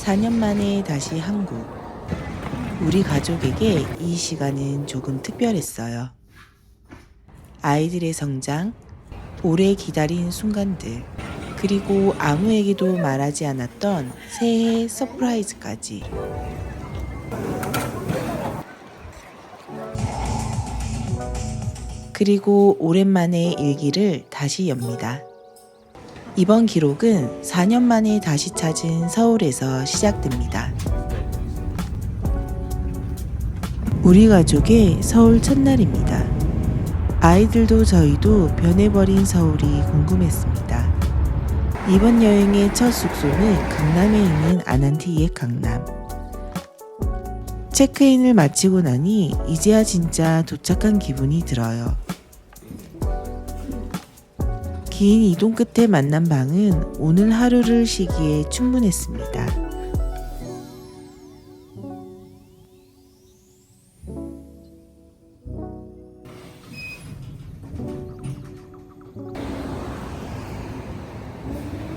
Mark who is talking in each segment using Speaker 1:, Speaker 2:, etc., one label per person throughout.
Speaker 1: 4년 만에 다시 한국. 우리 가족에게 이 시간은 조금 특별했어요. 아이들의 성장, 오래 기다린 순간들, 그리고 아무에게도 말하지 않았던 새해 서프라이즈까지. 그리고 오랜만에 일기를 다시 엽니다. 이번 기록은 4년 만에 다시 찾은 서울에서 시작됩니다. 우리 가족의 서울 첫날입니다. 아이들도 저희도 변해버린 서울이 궁금했습니다. 이번 여행의 첫 숙소는 강남에 있는 아난티의 강남. 체크인을 마치고 나니 이제야 진짜 도착한 기분이 들어요. 긴 이동 끝에 만난 방은 오늘 하루를 쉬기에 충분했습니다.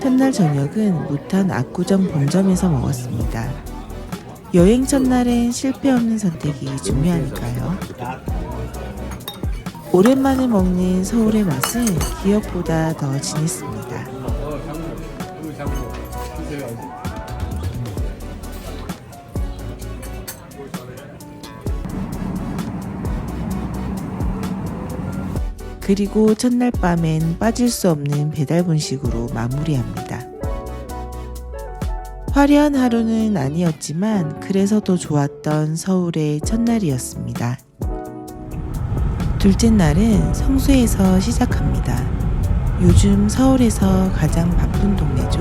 Speaker 1: 첫날 저녁은 무탄 압구정 본점에서 먹었습니다. 여행 첫날엔 실패 없는 선택이 중요하니까요. 오랜만에 먹는 서울의 맛은 기억보다 더 진했습니다. 그리고 첫날 밤엔 빠질 수 없는 배달 분식으로 마무리합니다. 화려한 하루는 아니었지만 그래서 더 좋았던 서울의 첫날이었습니다. 둘째 날은 성수에서 시작합니다. 요즘 서울에서 가장 바쁜 동네죠.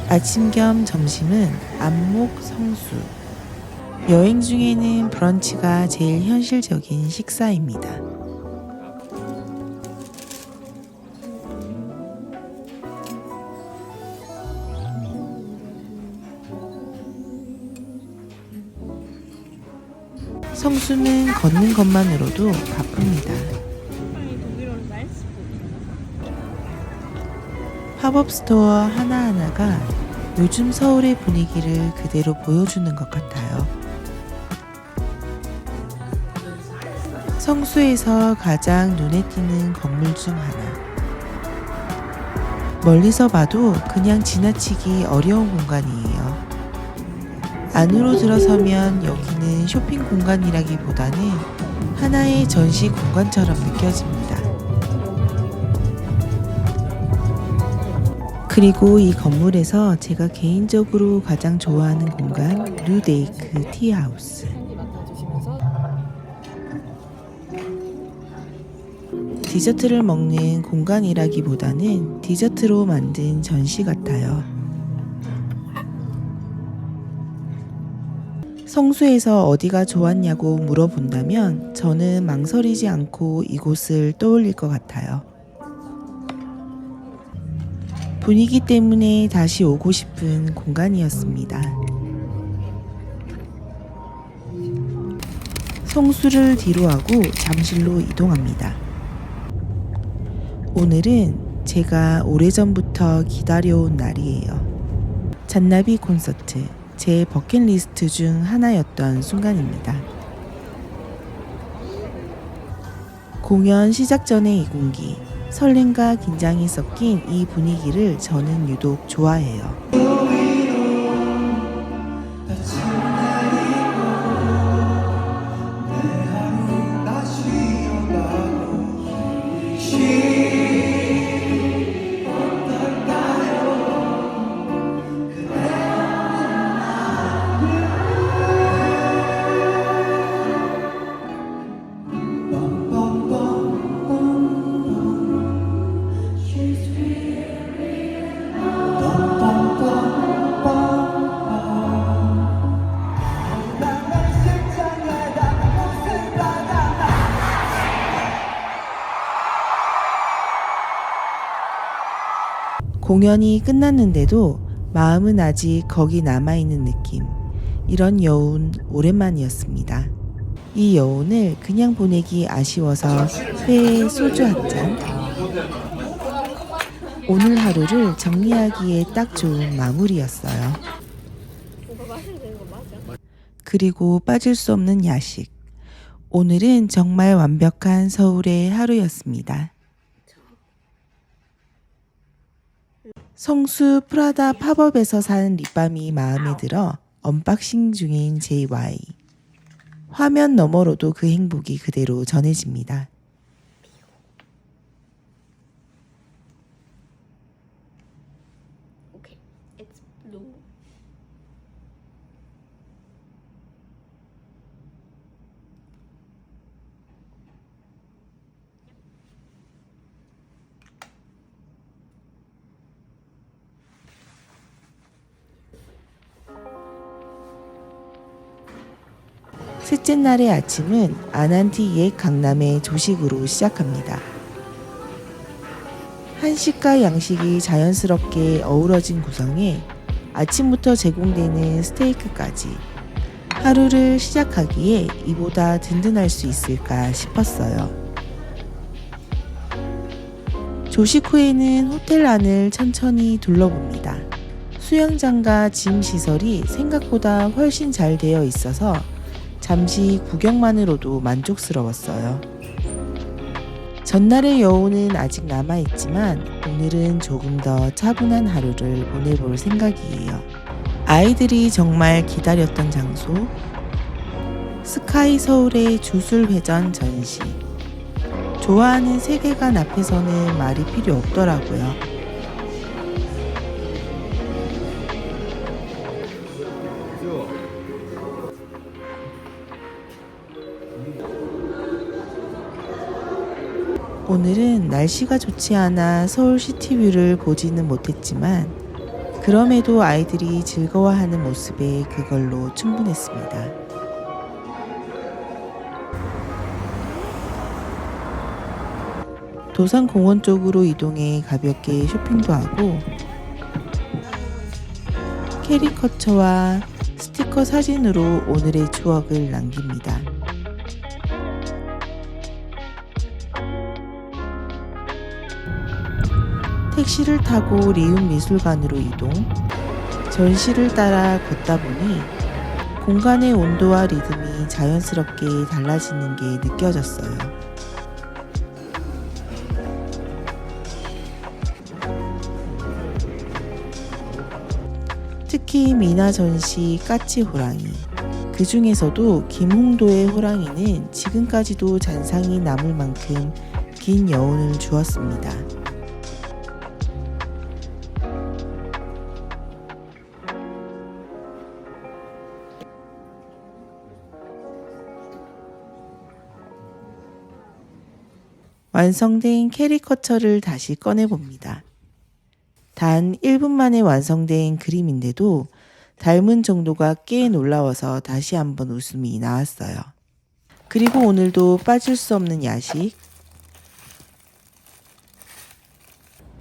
Speaker 1: 아침 겸 점심은 안목 성수. 여행 중에는 브런치가 제일 현실적인 식사입니다. 성수는 걷는 것만으로도 바쁩니다. 팝업 스토어 하나하나가 요즘 서울의 분위기를 그대로 보여주는 것 같아요. 성수에서 가장 눈에 띄는 건물 중 하나. 멀리서 봐도 그냥 지나치기 어려운 공간이에요. 안으로 들어서면 여기는 쇼핑 공간이라기보다는 하나의 전시 공간처럼 느껴집니다. 그리고 이 건물에서 제가 개인적으로 가장 좋아하는 공간 뉴데이크 티하우스. 디저트를 먹는 공간이라기보다는 디저트로 만든 전시 같아요. 성수에서 어디가 좋았냐고 물어본다면 저는 망설이지 않고 이곳을 떠올릴 것 같아요. 분위기 때문에 다시 오고 싶은 공간이었습니다. 성수를 뒤로하고 잠실로 이동합니다. 오늘은 제가 오래전부터 기다려온 날이에요. 잔나비 콘서트. 제 버킷리스트 중 하나였던 순간입니다. 공연 시작 전의 이 공기, 설렘과 긴장이 섞인 이 분위기를 저는 유독 좋아해요. 공연이 끝났는데도 마음은 아직 거기 남아있는 느낌. 이런 여운 오랜만이었습니다. 이 여운을 그냥 보내기 아쉬워서 회에 소주 한 잔. 오늘 하루를 정리하기에 딱 좋은 마무리였어요.
Speaker 2: 이거 마시면 되는 거 맞아?
Speaker 1: 그리고 빠질 수 없는 야식. 오늘은 정말 완벽한 서울의 하루였습니다. 성수 프라다 팝업에서 산 립밤이 마음에 들어 언박싱 중인 JY. 화면 너머로도 그 행복이 그대로 전해집니다.
Speaker 2: Okay, it's blue.
Speaker 1: 셋째 날의 아침은 아난티 옛 강남의 조식으로 시작합니다. 한식과 양식이 자연스럽게 어우러진 구성에 아침부터 제공되는 스테이크까지 하루를 시작하기에 이보다 든든할 수 있을까 싶었어요. 조식 후에는 호텔 안을 천천히 둘러봅니다. 수영장과 짐 시설이 생각보다 훨씬 잘 되어 있어서 잠시 구경만으로도 만족스러웠어요. 전날의 여운은 아직 남아있지만 오늘은 조금 더 차분한 하루를 보내볼 생각이에요. 아이들이 정말 기다렸던 장소, 스카이 서울의 주술회전 전시. 좋아하는 세계관 앞에서는 말이 필요 없더라고요. 오늘은 날씨가 좋지 않아 서울 시티뷰를 보지는 못했지만 그럼에도 아이들이 즐거워하는 모습에 그걸로 충분했습니다. 도산공원 쪽으로 이동해 가볍게 쇼핑도 하고 캐리커처와 스티커 사진으로 오늘의 추억을 남깁니다. 택시를 타고 리움 미술관으로 이동. 전시를 따라 걷다 보니 공간의 온도와 리듬이 자연스럽게 달라지는 게 느껴졌어요. 특히 미나 전시 까치 호랑이. 그 중에서도 김홍도의 호랑이는 지금까지도 잔상이 남을 만큼 긴 여운을 주었습니다. 완성된 캐리커처를 다시 꺼내봅니다. 단 1분 만에 완성된 그림인데도 닮은 정도가 꽤 놀라워서 다시 한번 웃음이 나왔어요. 그리고 오늘도 빠질 수 없는 야식.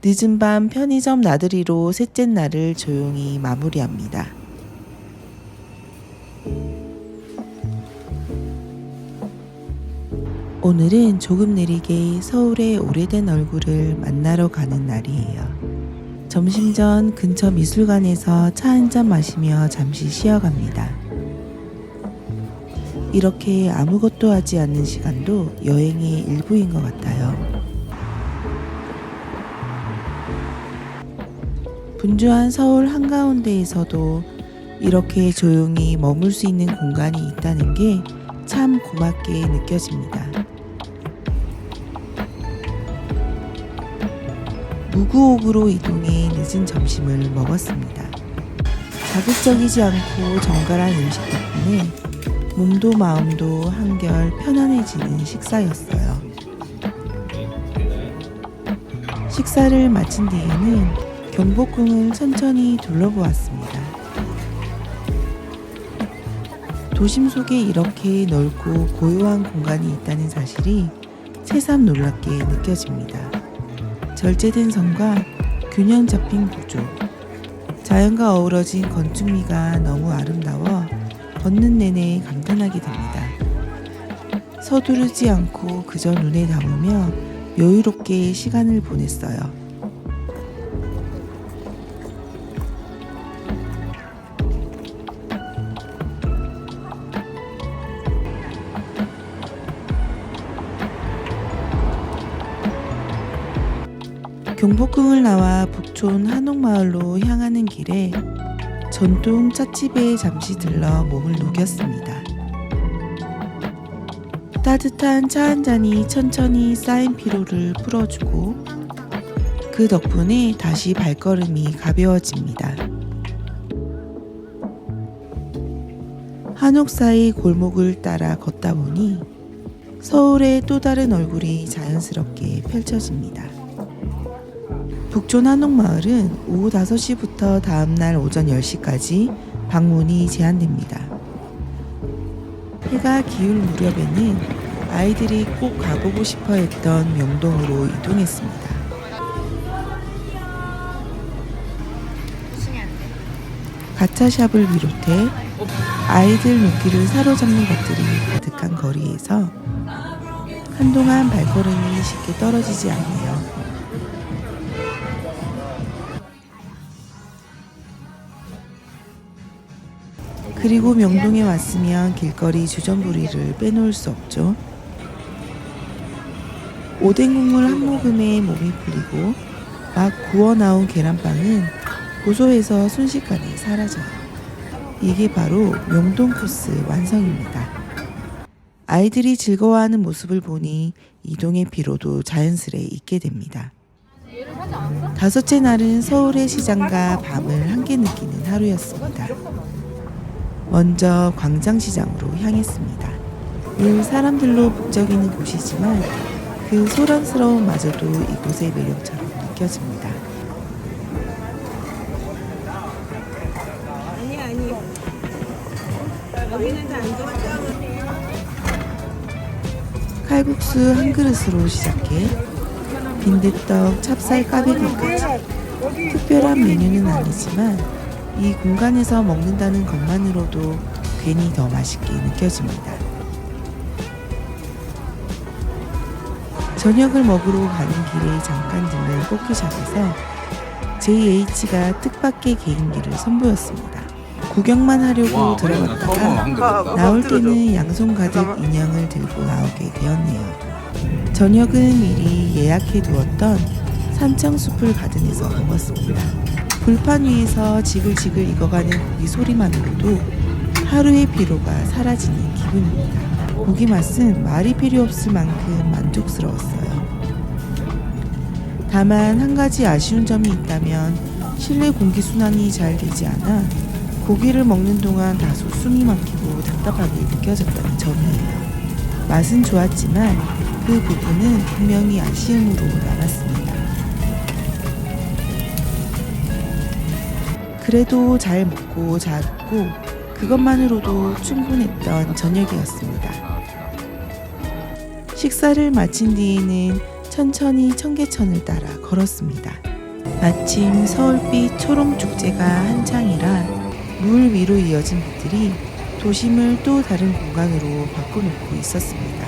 Speaker 1: 늦은 밤 편의점 나들이로 셋째 날을 조용히 마무리합니다. 오늘은 조금 느리게 서울의 오래된 얼굴을 만나러 가는 날이에요. 점심 전 근처 미술관에서 차 한잔 마시며 잠시 쉬어갑니다. 이렇게 아무것도 하지 않는 시간도 여행의 일부인 것 같아요. 분주한 서울 한가운데에서도 이렇게 조용히 머물 수 있는 공간이 있다는 게 참 고맙게 느껴집니다. 무구옥으로 이동해 늦은 점심을 먹었습니다. 자극적이지 않고 정갈한 음식 덕분에 몸도 마음도 한결 편안해지는 식사였어요. 식사를 마친 뒤에는 경복궁을 천천히 둘러보았습니다. 도심 속에 이렇게 넓고 고요한 공간이 있다는 사실이 새삼 놀랍게 느껴집니다. 절제된 선과 균형 잡힌 구조, 자연과 어우러진 건축미가 너무 아름다워 걷는 내내 감탄하게 됩니다. 서두르지 않고 그저 눈에 담으며 여유롭게 시간을 보냈어요. 경복궁을 나와 북촌 한옥마을로 향하는 길에 전통 찻집에 잠시 들러 몸을 녹였습니다. 따뜻한 차 한 잔이 천천히 쌓인 피로를 풀어주고 그 덕분에 다시 발걸음이 가벼워집니다. 한옥 사이 골목을 따라 걷다 보니 서울의 또 다른 얼굴이 자연스럽게 펼쳐집니다. 북촌 한옥마을은 오후 5시부터 다음날 오전 10시까지 방문이 제한됩니다. 해가 기울 무렵에는 아이들이 꼭 가보고 싶어 했던 명동으로 이동했습니다. 가차샵을 비롯해 아이들 눈길을 사로잡는 것들이 가득한 거리에서 한동안 발걸음이 쉽게 떨어지지 않네요. 그리고 명동에 왔으면 길거리 주전부리를 빼놓을 수 없죠. 오뎅 국물 한 모금에 몸이 풀리고 막 구워 나온 계란빵은 고소해서 순식간에 사라져요. 이게 바로 명동 코스 완성입니다. 아이들이 즐거워하는 모습을 보니 이동의 피로도 자연스레 잊게 됩니다. 다섯째 날은 서울의 시장과 밤을 함께 느끼는 하루였습니다. 먼저 광장시장으로 향했습니다. 늘 사람들로 북적이는 곳이지만 그 소란스러움마저도 이곳의 매력처럼 느껴집니다.
Speaker 3: 아니. 여기는 다 안 좋았죠?
Speaker 1: 칼국수 한 그릇으로 시작해 빈대떡, 찹쌀 까베기까지 특별한 메뉴는 아니지만 이 공간에서 먹는다는 것만으로도 괜히 더 맛있게 느껴집니다. 저녁을 먹으러 가는 길에 잠깐 들른 꽃게샵에서 JH가 뜻밖의 개인기를 선보였습니다. 구경만 하려고 들어갔다가 나올 때는 양손 가득 인형을 들고 나오게 되었네요. 저녁은 미리 예약해 두었던 산청숲을 가든에서 먹었습니다. 불판 위에서 지글지글 익어가는 고기 소리만으로도 하루의 피로가 사라지는 기분입니다. 고기 맛은 말이 필요 없을 만큼 만족스러웠어요. 다만 한 가지 아쉬운 점이 있다면 실내 공기순환이 잘 되지 않아 고기를 먹는 동안 다소 숨이 막히고 답답하게 느껴졌다는 점이에요. 맛은 좋았지만 그 부분은 분명히 아쉬움으로 남았습니다. 그래도 잘 먹고 잘 웃고 그것만으로도 충분했던 저녁이었습니다. 식사를 마친 뒤에는 천천히 청계천을 따라 걸었습니다. 마침 서울빛 초롱축제가 한창이라 물 위로 이어진 빛들이 도심을 또 다른 공간으로 바꿔놓고 있었습니다.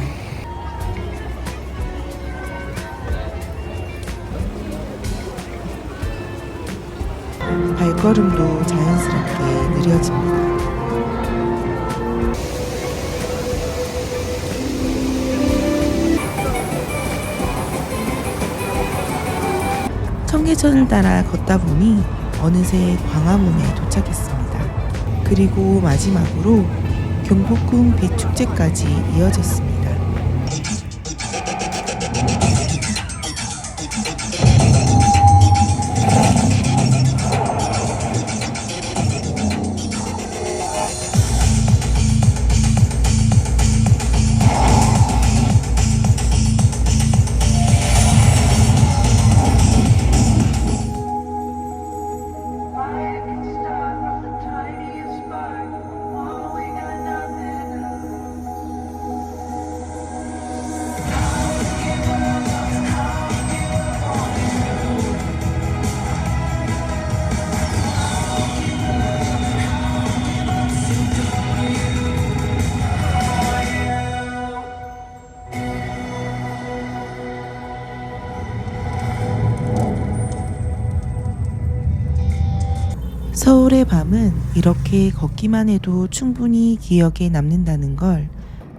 Speaker 1: 발걸음도 자연스럽게 느려집니다. 청계천을 따라 걷다 보니 어느새 광화문에 도착했습니다. 그리고 마지막으로 경복궁 빛축제까지 이어졌습니다. 서울의 밤은 이렇게 걷기만 해도 충분히 기억에 남는다는 걸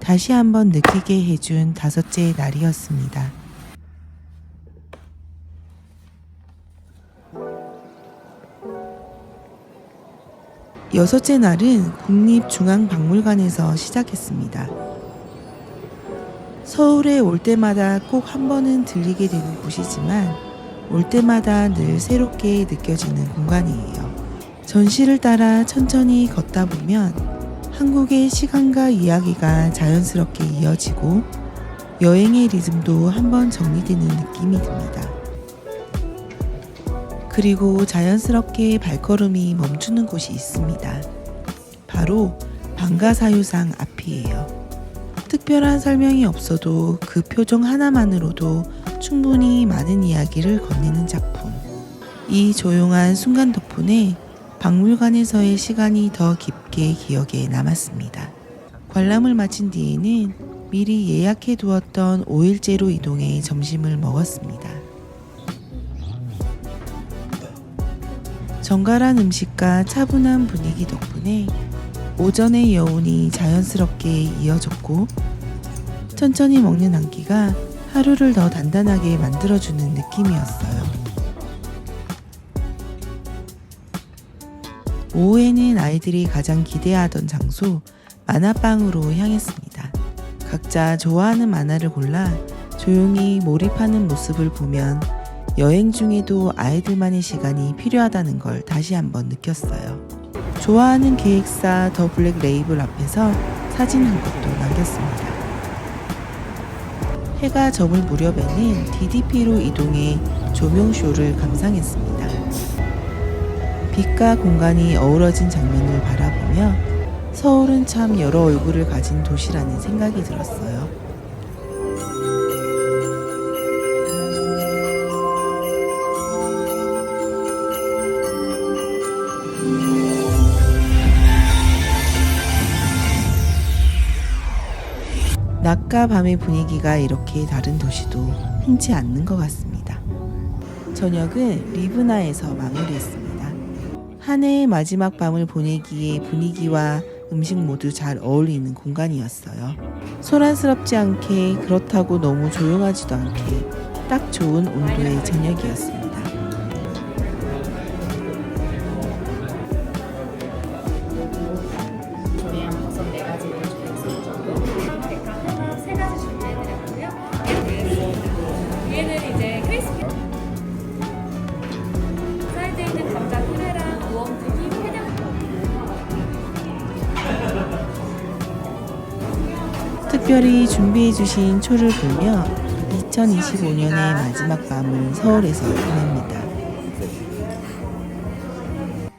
Speaker 1: 다시 한번 느끼게 해준 다섯째 날이었습니다. 여섯째 날은 국립중앙박물관에서 시작했습니다. 서울에 올 때마다 꼭 한 번은 들리게 되는 곳이지만 올 때마다 늘 새롭게 느껴지는 공간이에요. 전시를 따라 천천히 걷다 보면 한국의 시간과 이야기가 자연스럽게 이어지고 여행의 리듬도 한번 정리되는 느낌이 듭니다. 그리고 자연스럽게 발걸음이 멈추는 곳이 있습니다. 바로 방가사유상 앞이에요. 특별한 설명이 없어도 그 표정 하나만으로도 충분히 많은 이야기를 건네는 작품. 이 조용한 순간 덕분에 박물관에서의 시간이 더 깊게 기억에 남았습니다. 관람을 마친 뒤에는 미리 예약해 두었던 5일째로 이동해 점심을 먹었습니다. 정갈한 음식과 차분한 분위기 덕분에 오전의 여운이 자연스럽게 이어졌고 천천히 먹는 한 끼가 하루를 더 단단하게 만들어주는 느낌이었어요. 오후에는 아이들이 가장 기대하던 장소 만화방으로 향했습니다. 각자 좋아하는 만화를 골라 조용히 몰입하는 모습을 보면 여행 중에도 아이들만의 시간이 필요하다는 걸 다시 한번 느꼈어요. 좋아하는 기획사 더 블랙 레이블 앞에서 사진 한 것도 남겼습니다. 해가 저물 무렵에는 DDP로 이동해 조명쇼를 감상했습니다. 빛과 공간이 어우러진 장면을 바라보며 서울은 참 여러 얼굴을 가진 도시라는 생각이 들었어요. 낮과 밤의 분위기가 이렇게 다른 도시도 흔치 않는 것 같습니다. 저녁은 리브나에서 마무리했습니다. 한 해의 마지막 밤을 보내기에 분위기와 음식 모두 잘 어울리는 공간이었어요. 소란스럽지 않게 그렇다고 너무 조용하지도 않게 딱 좋은 온도의 저녁이었습니다.
Speaker 2: 얘는 이제 크리스피 사이드에 있는 감자 퓨레랑 우엉튀기 회장
Speaker 1: 특별히 준비해주신 초를 불며 2025년의 마지막 밤을 서울에서 보냅니다.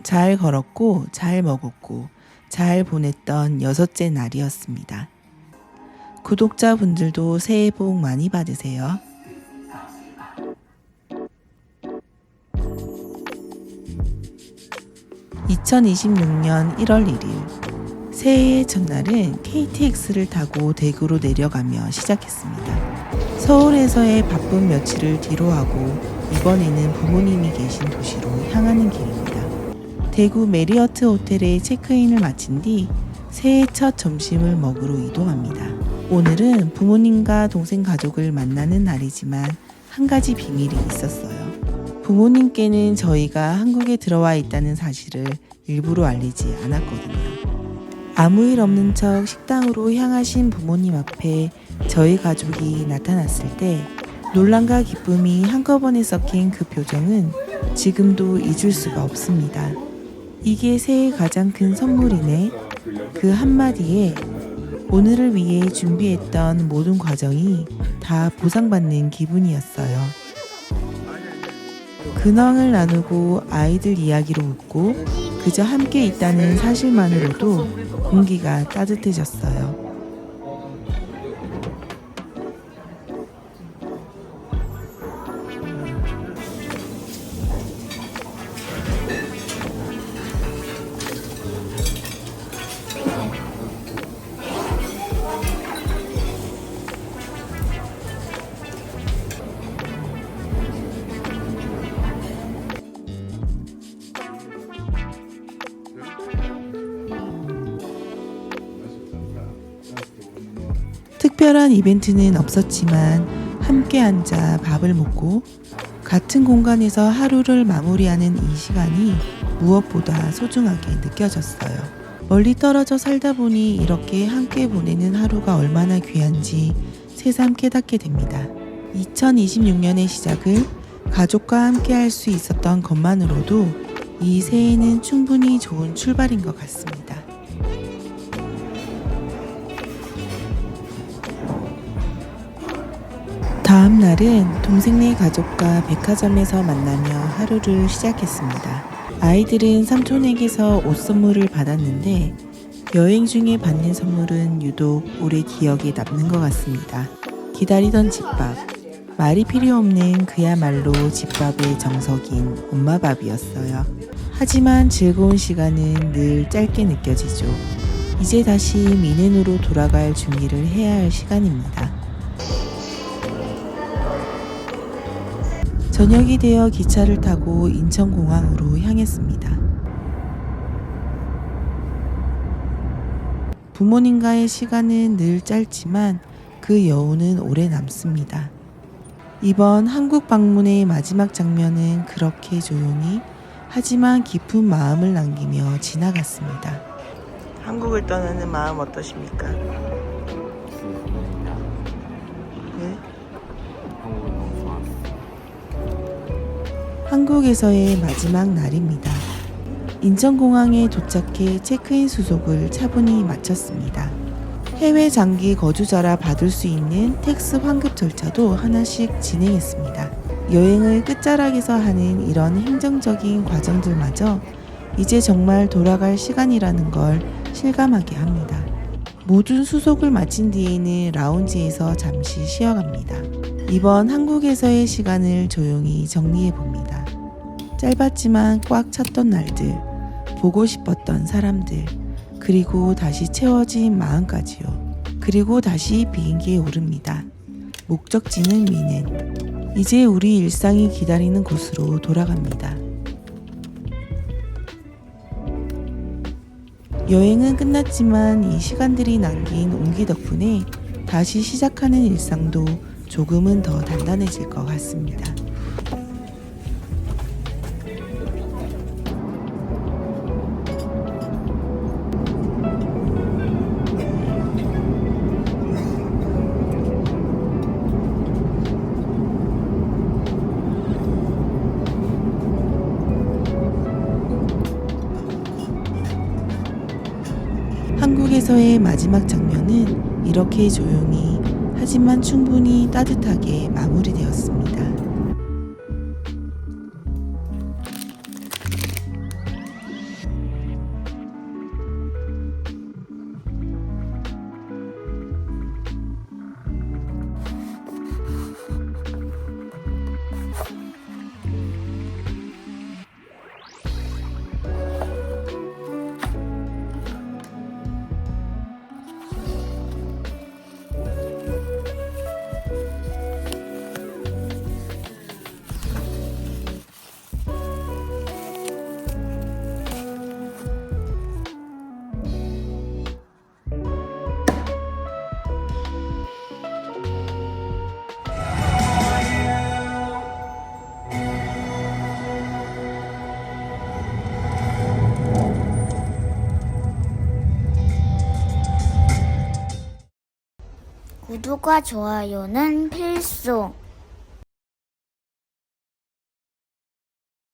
Speaker 1: 잘 걸었고 잘 먹었고 잘 보냈던 여섯째 날이었습니다. 구독자분들도 새해 복 많이 받으세요. (2026년 1월 1일) 새해의 첫날은 KTX를 타고 대구로 내려가며 시작했습니다. 서울에서의 바쁜 며칠을 뒤로하고 이번에는 부모님이 계신 도시로 향하는 길입니다. 대구 메리어트 호텔에 체크인을 마친 뒤 새해 첫 점심을 먹으러 이동합니다. 오늘은 부모님과 동생 가족을 만나는 날이지만 한 가지 비밀이 있었어요. 부모님께는 저희가 한국에 들어와 있다는 사실을 일부러 알리지 않았거든요. 아무 일 없는 척 식당으로 향하신 부모님 앞에 저희 가족이 나타났을 때 놀람과 기쁨이 한꺼번에 섞인 그 표정은 지금도 잊을 수가 없습니다. 이게 새해 가장 큰 선물이네. 그 한마디에 오늘을 위해 준비했던 모든 과정이 다 보상받는 기분이었어요. 근황을 나누고 아이들 이야기로 웃고 그저 함께 있다는 사실만으로도 공기가 따뜻해졌어요. 특별한 이벤트는 없었지만 함께 앉아 밥을 먹고 같은 공간에서 하루를 마무리하는 이 시간이 무엇보다 소중하게 느껴졌어요. 멀리 떨어져 살다 보니 이렇게 함께 보내는 하루가 얼마나 귀한지 새삼 깨닫게 됩니다. 2026년의 시작을 가족과 함께 할 수 있었던 것만으로도 이 새해는 충분히 좋은 출발인 것 같습니다. 다음 날은 동생네 가족과 백화점에서 만나며 하루를 시작했습니다. 아이들은 삼촌에게서 옷 선물을 받았는데 여행 중에 받는 선물은 유독 오래 기억에 남는 것 같습니다. 기다리던 집밥, 말이 필요 없는 그야말로 집밥의 정석인 엄마밥이었어요. 하지만 즐거운 시간은 늘 짧게 느껴지죠. 이제 다시 미넨으로 돌아갈 준비를 해야 할 시간입니다. 저녁이 되어 기차를 타고 인천공항으로 향했습니다. 부모님과의 시간은 늘 짧지만 그 여운은 오래 남습니다. 이번 한국 방문의 마지막 장면은 그렇게 조용히 하지만 깊은 마음을 남기며 지나갔습니다. 한국을 떠나는 마음 어떠십니까? 네?
Speaker 3: 한국은 너무 좋았어.
Speaker 1: 한국에서의 마지막 날입니다. 인천공항에 도착해 체크인 수속을 차분히 마쳤습니다. 해외 장기 거주자라 받을 수 있는 텍스 환급 절차도 하나씩 진행했습니다. 여행을 끝자락에서 하는 이런 행정적인 과정들마저 이제 정말 돌아갈 시간이라는 걸 실감하게 합니다. 모든 수속을 마친 뒤에는 라운지에서 잠시 쉬어갑니다. 이번 한국에서의 시간을 조용히 정리해 봅니다. 짧았지만 꽉 찼던 날들, 보고 싶었던 사람들, 그리고 다시 채워진 마음까지요. 그리고 다시 비행기에 오릅니다. 목적지는 미넨. 이제 우리 일상이 기다리는 곳으로 돌아갑니다. 여행은 끝났지만 이 시간들이 남긴 온기 덕분에 다시 시작하는 일상도 조금은 더 단단해질 것 같습니다. 한국에서의 마지막 장면은 이렇게 조용히 하지만 충분히 따뜻하게 마무리되었습니다.
Speaker 4: 구독과 좋아요는 필수.